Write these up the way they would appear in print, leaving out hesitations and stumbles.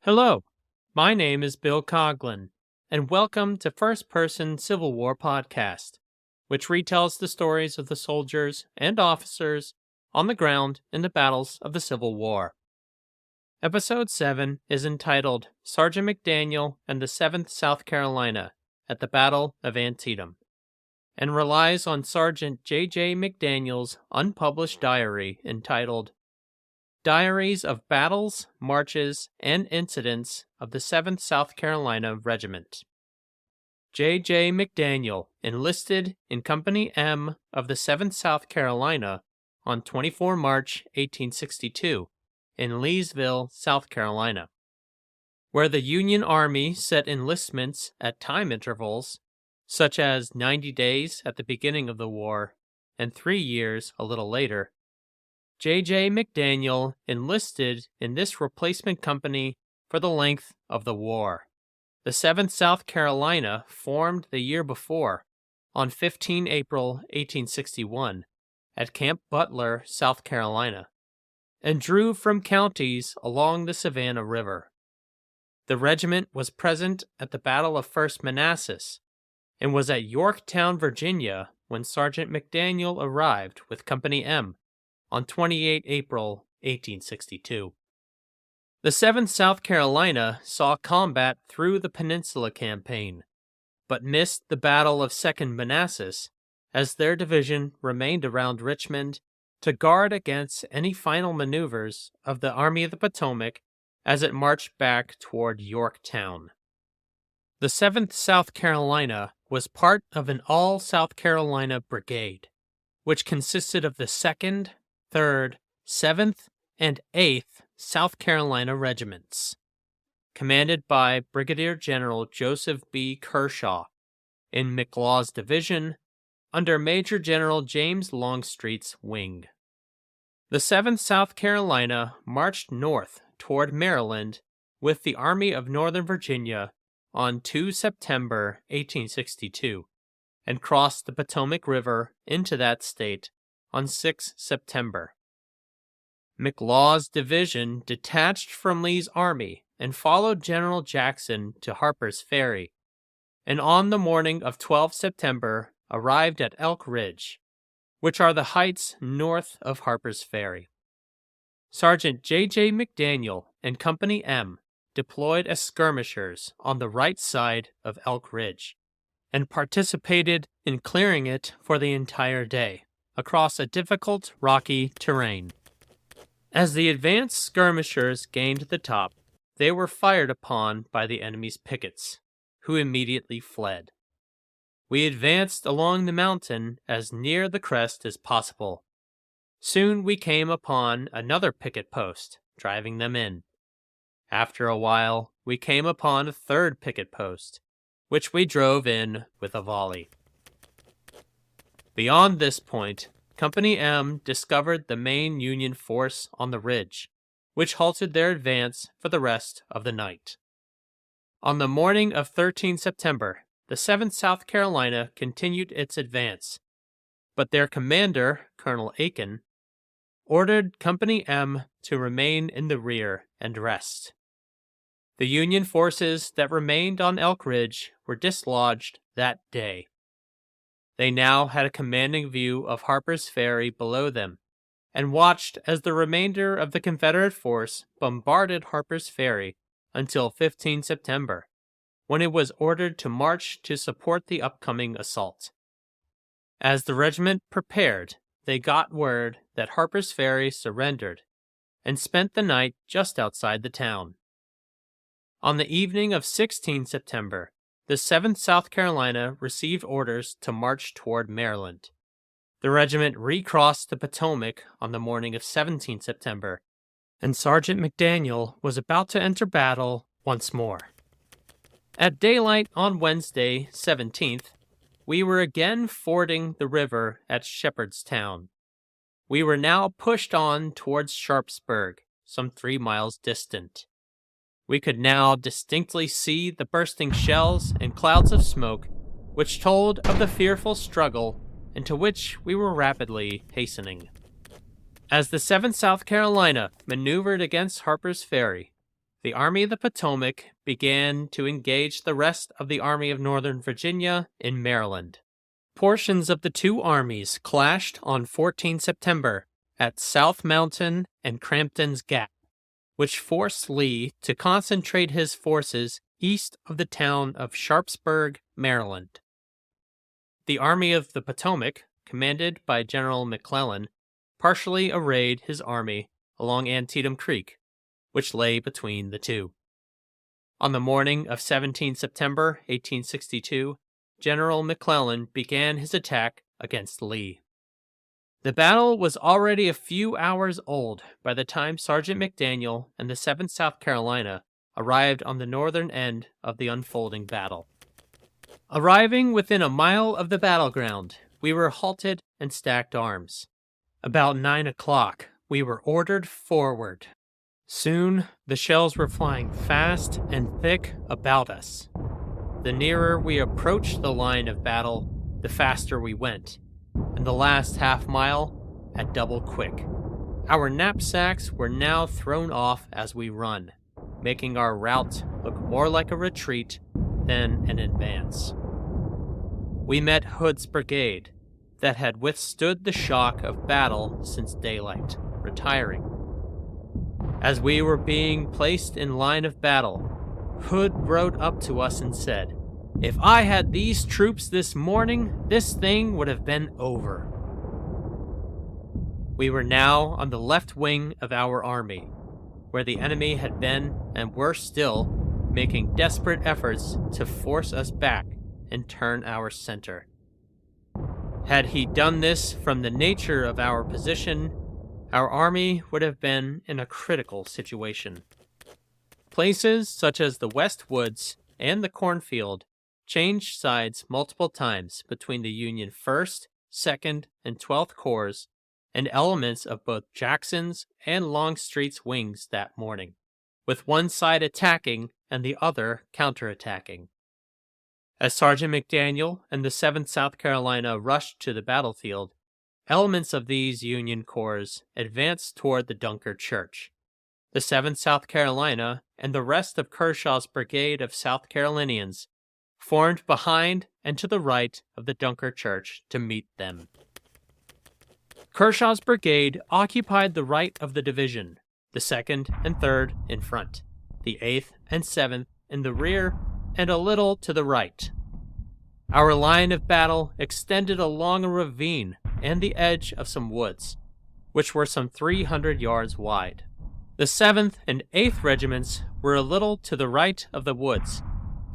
Hello, my name is Bill Coughlin, and welcome to First Person Civil War Podcast, which retells the stories of the soldiers and officers on the ground in the battles of the Civil War. Episode 7 is entitled Sergeant McDaniel and the 7th South Carolina at the Battle of Antietam, and relies on Sergeant J.J. McDaniel's unpublished diary entitled Diaries of Battles, Marches, and Incidents of the 7th South Carolina Regiment. J.J. McDaniel enlisted in Company M of the 7th South Carolina on 24 March 1862 in Leesville, South Carolina, where the Union Army set enlistments at time intervals, such as 90 days at the beginning of the war and 3 years a little later. J.J. McDaniel enlisted in this replacement company for the length of the war. The 7th South Carolina formed the year before, on 15 April 1861, at Camp Butler, South Carolina, and drew from counties along the Savannah River. The regiment was present at the Battle of First Manassas and was at Yorktown, Virginia, when Sergeant McDaniel arrived with Company M on 28 April 1862. The 7th South Carolina saw combat through the Peninsula Campaign, but missed the Battle of Second Manassas as their division remained around Richmond to guard against any final maneuvers of the Army of the Potomac as it marched back toward Yorktown. The 7th South Carolina was part of an all-South Carolina brigade, which consisted of the 2nd, 3rd, 7th, and 8th South Carolina Regiments, commanded by Brigadier General Joseph B. Kershaw in McLaw's division under Major General James Longstreet's wing. The 7th South Carolina marched north toward Maryland with the Army of Northern Virginia on 2 September 1862 and crossed the Potomac River into that state on 6 September. McLaw's division detached from Lee's army and followed General Jackson to Harper's Ferry, and on the morning of 12 September arrived at Elk Ridge, which are the heights north of Harper's Ferry. Sergeant J.J. McDaniel and Company M deployed as skirmishers on the right side of Elk Ridge and participated in clearing it for the entire day across a difficult rocky terrain. As the advanced skirmishers gained the top, they were fired upon by the enemy's pickets, who immediately fled. We advanced along the mountain as near the crest as possible. Soon we came upon another picket post, driving them in. After a while, we came upon a third picket post, which we drove in with a volley. Beyond this point, Company M discovered the main Union force on the ridge, which halted their advance for the rest of the night. On the morning of 13 September, the 7th South Carolina continued its advance, but their commander, Colonel Aiken, ordered Company M to remain in the rear and rest. The Union forces that remained on Elk Ridge were dislodged that day. They now had a commanding view of Harper's Ferry below them, and watched as the remainder of the Confederate force bombarded Harper's Ferry until 15 September, when it was ordered to march to support the upcoming assault. As the regiment prepared, they got word that Harper's Ferry surrendered, and spent the night just outside the town. On the evening of 16 September, the 7th South Carolina received orders to march toward Maryland. The regiment recrossed the Potomac on the morning of 17 September, and Sergeant McDaniel was about to enter battle once more. At daylight on Wednesday, 17th, we were again fording the river at Shepherdstown. We were now pushed on towards Sharpsburg, some 3 miles distant. We could now distinctly see the bursting shells and clouds of smoke, which told of the fearful struggle into which we were rapidly hastening. As the 7th South Carolina maneuvered against Harper's Ferry, the Army of the Potomac began to engage the rest of the Army of Northern Virginia in Maryland. Portions of the two armies clashed on 14 September at South Mountain and Crampton's Gap, which forced Lee to concentrate his forces east of the town of Sharpsburg, Maryland. The Army of the Potomac, commanded by General McClellan, partially arrayed his army along Antietam Creek, which lay between the two. On the morning of 17 September 1862, General McClellan began his attack against Lee. The battle was already a few hours old by the time Sergeant McDaniel and the 7th South Carolina arrived on the northern end of the unfolding battle. Arriving within a mile of the battleground, we were halted and stacked arms. About 9 o'clock, we were ordered forward. Soon, the shells were flying fast and thick about us. The nearer we approached the line of battle, the faster we went, and the last half mile at double quick. Our knapsacks were now thrown off as we run, making our route look more like a retreat than an advance. We met Hood's brigade, that had withstood the shock of battle since daylight, retiring. As we were being placed in line of battle, Hood rode up to us and said, "If I had these troops this morning, this thing would have been over." We were now on the left wing of our army, where the enemy had been and were still making desperate efforts to force us back and turn our center. Had he done this from the nature of our position, our army would have been in a critical situation. Places such as the West Woods and the cornfield changed sides multiple times between the Union 1st, 2nd, and 12th Corps and elements of both Jackson's and Longstreet's wings that morning, with one side attacking and the other counterattacking. As Sergeant McDaniel and the 7th South Carolina rushed to the battlefield, elements of these Union corps advanced toward the Dunker Church. The 7th South Carolina and the rest of Kershaw's brigade of South Carolinians formed behind and to the right of the Dunker Church to meet them. Kershaw's brigade occupied the right of the division, the 2nd and 3rd in front, the 8th and 7th in the rear, and a little to the right. Our line of battle extended along a ravine and the edge of some woods, which were some 300 yards wide. The 7th and 8th regiments were a little to the right of the woods,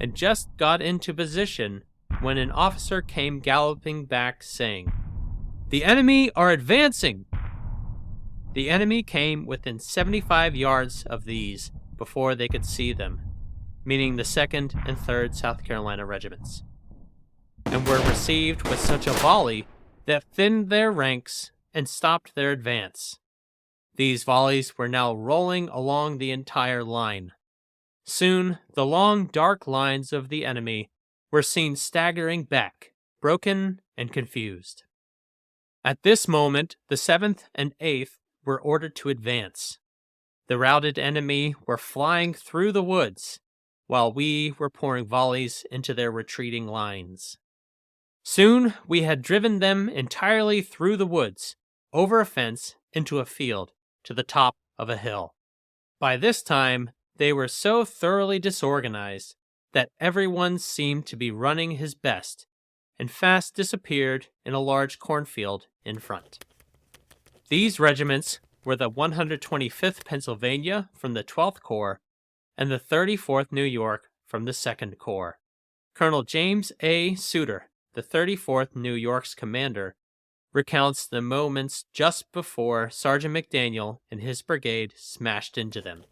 and just got into position when an officer came galloping back saying, "The enemy are advancing!" The enemy came within 75 yards of these before they could see them, meaning the 2nd and 3rd South Carolina regiments, and were received with such a volley that thinned their ranks and stopped their advance. These volleys were now rolling along the entire line. Soon, the long, dark lines of the enemy were seen staggering back, broken and confused. At this moment, the 7th and 8th were ordered to advance. The routed enemy were flying through the woods, while we were pouring volleys into their retreating lines. Soon we had driven them entirely through the woods, over a fence, into a field, to the top of a hill. By this time, they were so thoroughly disorganized that everyone seemed to be running his best, and fast disappeared in a large cornfield in front. These regiments were the 125th Pennsylvania from the 12th Corps and the 34th New York from the 2nd Corps. Colonel James A. Suter, the 34th New York's commander, recounts the moments just before Sergeant McDaniel and his brigade smashed into them.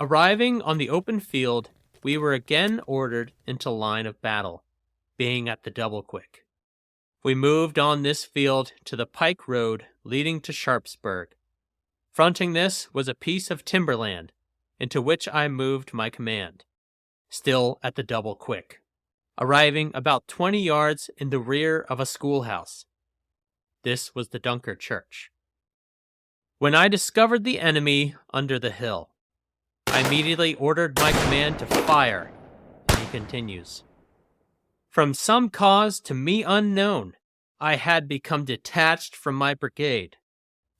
Arriving on the open field, we were again ordered into line of battle, being at the double quick. We moved on this field to the pike road leading to Sharpsburg. Fronting this was a piece of timberland, into which I moved my command, still at the double quick, arriving about 20 yards in the rear of a schoolhouse. This was the Dunker Church. When I discovered the enemy under the hill, I immediately ordered my command to fire, and he continues. From some cause to me unknown, I had become detached from my brigade,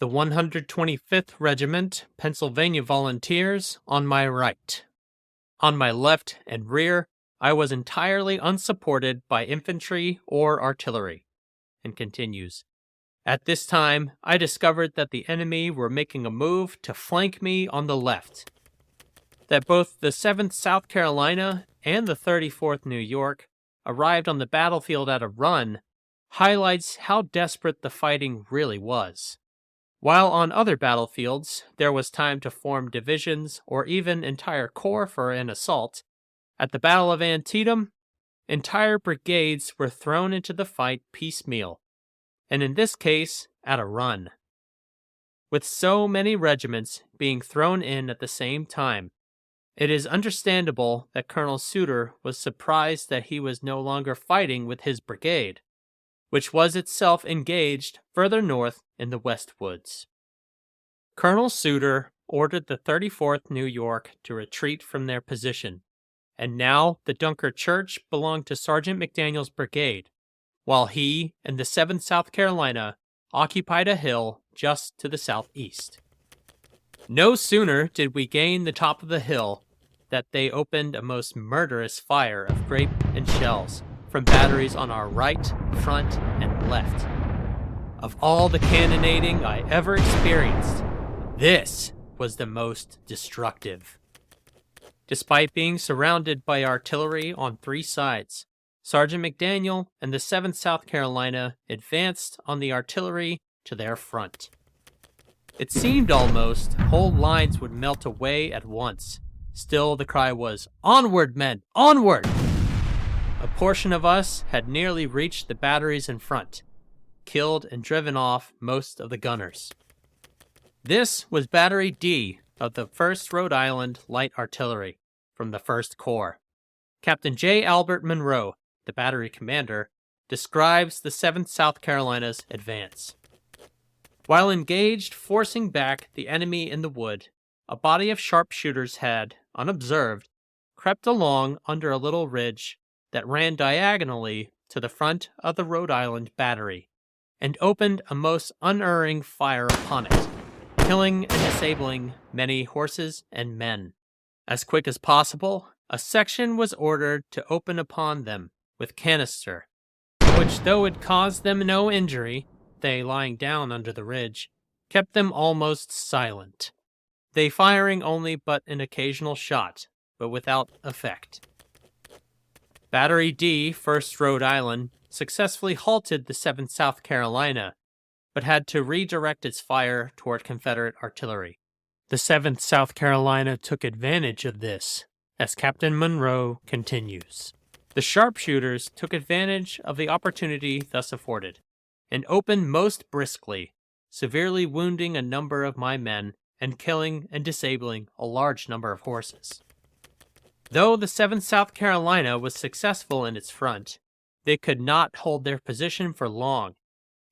the 125th Regiment, Pennsylvania Volunteers, on my right. On my left and rear, I was entirely unsupported by infantry or artillery, and continues. At this time, I discovered that the enemy were making a move to flank me on the left, that both the 7th South Carolina and the 34th New York arrived on the battlefield at a run, highlights how desperate the fighting really was. While on other battlefields, there was time to form divisions or even entire corps for an assault, at the Battle of Antietam, entire brigades were thrown into the fight piecemeal, and in this case, at a run. With so many regiments being thrown in at the same time, it is understandable that Colonel Suter was surprised that he was no longer fighting with his brigade, which was itself engaged further north in the West Woods. Colonel Suter ordered the 34th New York to retreat from their position, and now the Dunker Church belonged to Sergeant McDaniel's brigade, while he and the 7th South Carolina occupied a hill just to the southeast. No sooner did we gain the top of the hill that they opened a most murderous fire of grape and shells from batteries on our right, front, and left. Of all the cannonading I ever experienced, this was the most destructive. Despite being surrounded by artillery on three sides, Sergeant McDaniel and the 7th South Carolina advanced on the artillery to their front. It seemed almost whole lines would melt away at once. Still the cry was, "Onward, men! Onward!" A portion of us had nearly reached the batteries in front, killed and driven off most of the gunners. This was Battery D of the 1st Rhode Island Light Artillery from the 1st Corps. Captain J. Albert Monroe, the battery commander, describes the 7th South Carolina's advance. While engaged forcing back the enemy in the wood, a body of sharpshooters had, unobserved, crept along under a little ridge that ran diagonally to the front of the Rhode Island battery, and opened a most unerring fire upon it, killing and disabling many horses and men. As quick as possible, a section was ordered to open upon them with canister, which, though it caused them no injury, they lying down under the ridge, kept them almost silent, they firing only but an occasional shot, but without effect. Battery D, 1st Rhode Island, successfully halted the 7th South Carolina, but had to redirect its fire toward Confederate artillery. The 7th South Carolina took advantage of this, as Captain Monroe continues. The sharpshooters took advantage of the opportunity thus afforded, and opened most briskly, severely wounding a number of my men and killing and disabling a large number of horses. Though the 7th South Carolina was successful in its front, they could not hold their position for long,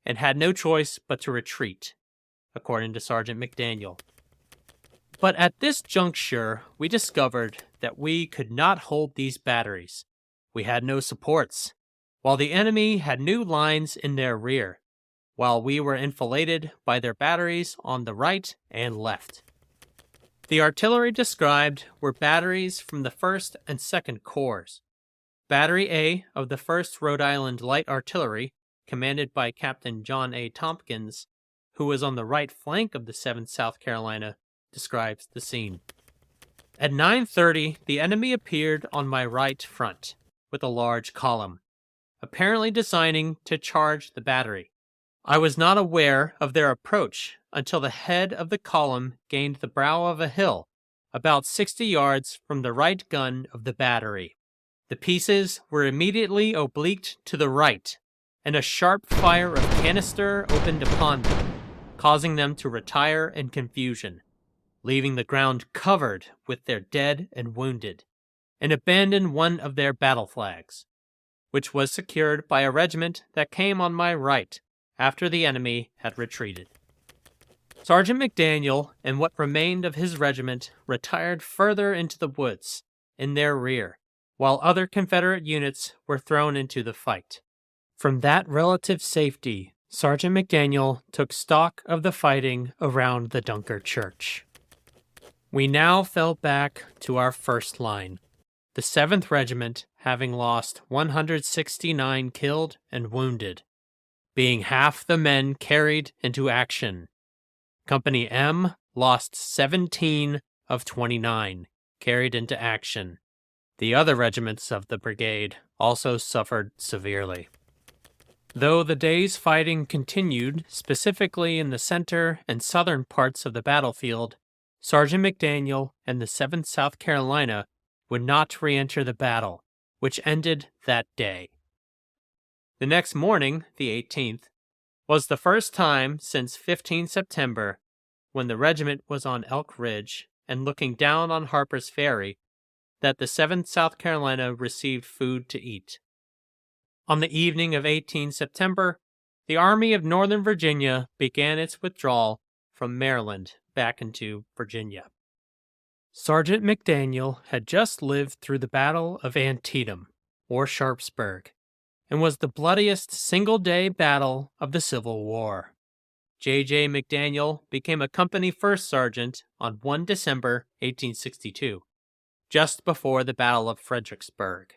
and had no choice but to retreat, according to Sergeant McDaniel. But at this juncture, we discovered that we could not hold these batteries. We had no supports, while the enemy had new lines in their rear, while we were enfiladed by their batteries on the right and left. The artillery described were batteries from the 1st and 2nd Corps. Battery A of the 1st Rhode Island Light Artillery, commanded by Captain John A. Tompkins, who was on the right flank of the 7th South Carolina, describes the scene. At 9:30, the enemy appeared on my right front with a large column, apparently designing to charge the battery. I was not aware of their approach until the head of the column gained the brow of a hill, about 60 yards from the right gun of the battery. The pieces were immediately obliqued to the right, and a sharp fire of canister opened upon them, causing them to retire in confusion, leaving the ground covered with their dead and wounded, and abandon one of their battle flags, which was secured by a regiment that came on my right after the enemy had retreated. Sergeant McDaniel and what remained of his regiment retired further into the woods in their rear, while other Confederate units were thrown into the fight. From that relative safety, Sergeant McDaniel took stock of the fighting around the Dunker Church. We now fell back to our first line, the 7th Regiment having lost 169 killed and wounded, being half the men carried into action. Company M lost 17 of 29 carried into action. The other regiments of the brigade also suffered severely. Though the day's fighting continued, specifically in the center and southern parts of the battlefield, Sergeant McDaniel and the 7th South Carolina would not re-enter the battle, which ended that day. The next morning, the 18th, was the first time since 15 September when the regiment was on Elk Ridge and looking down on Harper's Ferry that the 7th South Carolina received food to eat. On the evening of 18 September, the Army of Northern Virginia began its withdrawal from Maryland back into Virginia. Sergeant McDaniel had just lived through the Battle of Antietam, or Sharpsburg, and was the bloodiest single-day battle of the Civil War. J.J. McDaniel became a company first sergeant on 1 December 1862, just before the Battle of Fredericksburg.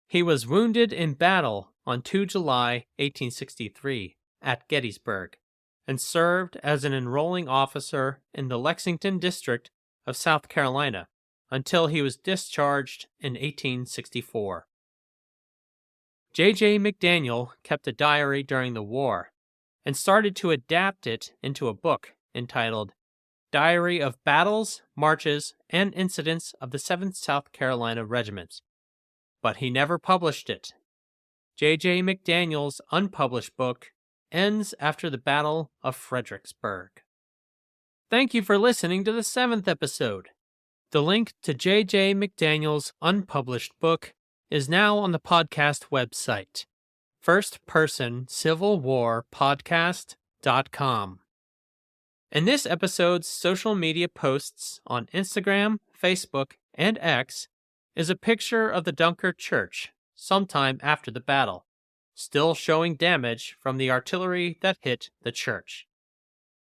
He was wounded in battle on 2 July 1863 at Gettysburg, and served as an enrolling officer in the Lexington District of South Carolina until he was discharged in 1864. J.J. McDaniel kept a diary during the war and started to adapt it into a book entitled Diary of Battles, Marches, and Incidents of the 7th South Carolina Regiments, but he never published it. J.J. McDaniel's unpublished book ends after the Battle of Fredericksburg. Thank you for listening to the 7th episode. The link to J.J. McDaniel's unpublished book is now on the podcast website, firstpersoncivilwarpodcast.com. And this episode's social media posts on Instagram, Facebook, and X is a picture of the Dunker Church sometime after the battle, still showing damage from the artillery that hit the church.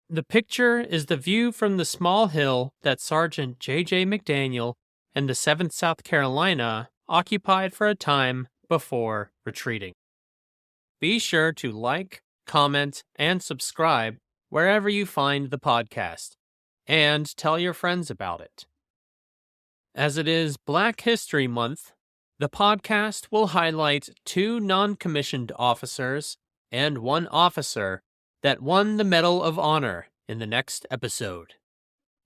The picture is the view from the small hill that Sergeant J.J. McDaniel and the 7th South Carolina occupied for a time before retreating. Be sure to like, comment, and subscribe wherever you find the podcast, and tell your friends about it. As it is Black History Month, the podcast will highlight 2 non-commissioned officers and 1 officer that won the Medal of Honor in the next episode.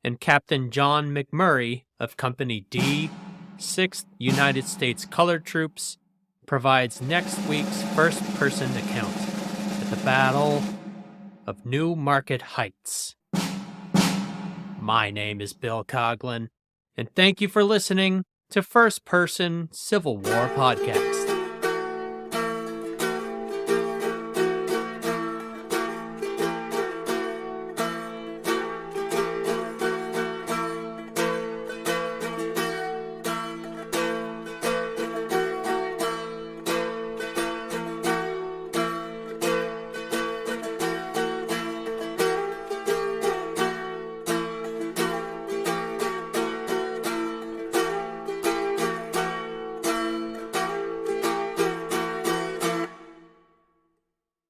And Captain John McMurray of Company D, 6th United States Colored Troops, provides next week's first-person account at the Battle of New Market Heights. My name is Bill Coughlin, and thank you for listening to First Person Civil War Podcast.